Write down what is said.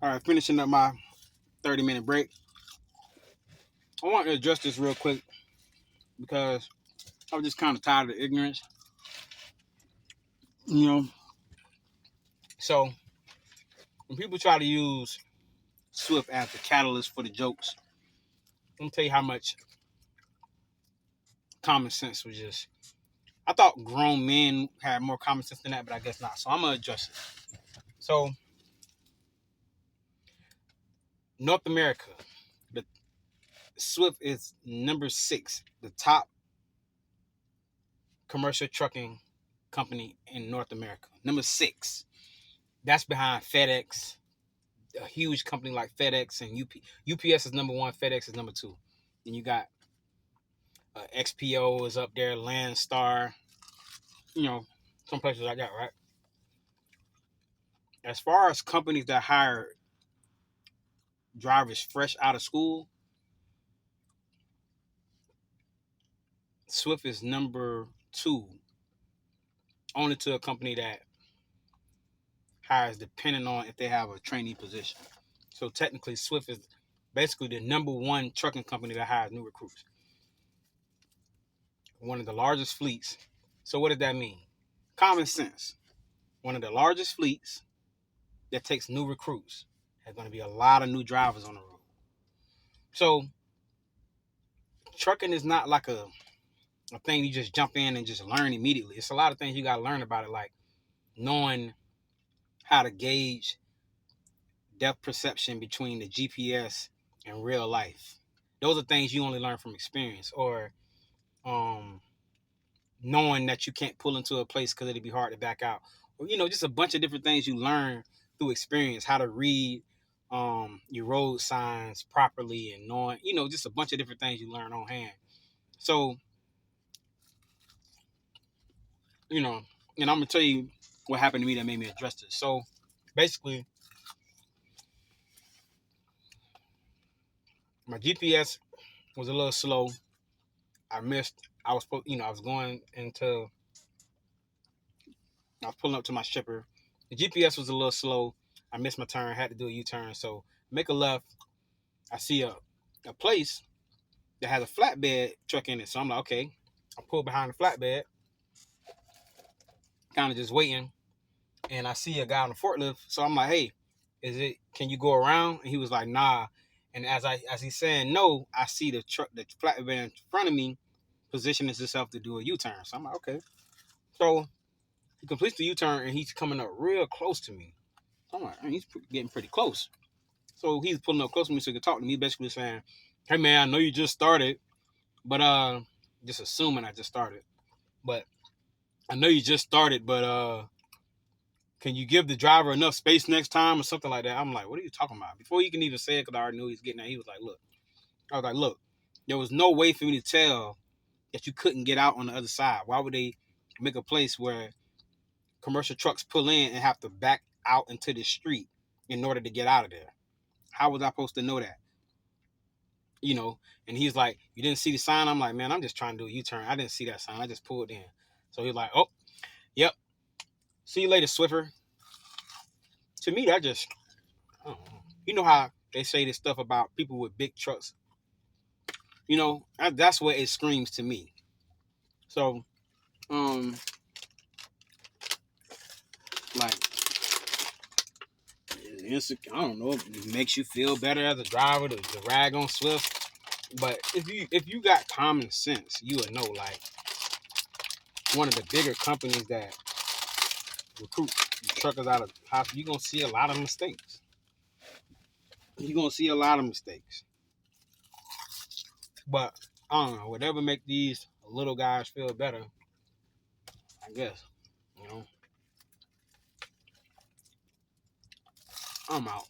All right, finishing up my 30-minute break. I want to address this real quick because I'm just kind of tired of ignorance. You know, so when people try to use Swift as the catalyst for the jokes, let me tell you how much common sense was just. I thought grown men had more common sense than that, but I guess not. So I'm gonna address it. So North America, the Swift is number 6, the top commercial trucking company in North America. Number 6. That's behind FedEx, a huge company like FedEx and UPS is number 1. FedEx is number 2. Then you got XPO is up there, Landstar, some places like that, right? As far as companies that hire drivers fresh out of school, Swift is number 2, only to a company that hires depending on if they have a trainee position. So technically, Swift is basically the number 1 trucking company that hires new recruits. One of the largest fleets. So what does that mean? Common sense. One of the largest fleets that takes new recruits. There's going to be a lot of new drivers on the road. So trucking is not like a thing you just jump in and just learn immediately. It's a lot of things you got to learn about it, like knowing how to gauge depth perception between the GPS and real life. Those are things you only learn from experience, or knowing that you can't pull into a place because it'd be hard to back out, or just a bunch of different things you learn through experience. How to read your road signs properly, and knowing just a bunch of different things you learn on hand. So and I'm gonna tell you what happened to me that made me address this. So basically, my GPS was a little slow. I missed. I was going into. I was pulling up to my shipper. The GPS was a little slow. I missed my turn. Had to do a U-turn. So make a left. I see a place that has a flatbed truck in it. So I'm like, okay. I pull behind the flatbed, kind of just waiting, and I see a guy on the forklift. So I'm like, hey, can you go around? And he was like, nah. And as he's saying no, I see the flatbed in front of me positioning himself to do a U-turn. So I'm like, okay. So he completes the U-turn and he's coming up real close to me. So I'm like, he's getting pretty close. So he's pulling up close to me so he could talk to me, basically saying, hey man, I know you just started, but just assuming I just started. But I know you just started, but can you give the driver enough space next time or something like that? I'm like, what are you talking about? Before he can even say it, because I already knew he was getting that, he was like, look. I was like, look, there was no way for me to tell that you couldn't get out on the other side. Why would they make a place where commercial trucks pull in and have to back out into the street in order to get out of there? How was I supposed to know that? And he's like, you didn't see the sign? I'm like, man, I'm just trying to do a U-turn. I didn't see that sign. I just pulled in. So he's like, oh, yep. See you later, Swiffer. To me, that just, I don't know. You know how they say this stuff about people with big trucks? That's what it screams to me. So, like, I don't know if it makes you feel better as a driver to rag on Swift. But if you got common sense, you would know, like, one of the bigger companies that recruit truckers out of hospital, you're gonna see a lot of mistakes. But I don't know, whatever make these little guys feel better, I guess. I'm out.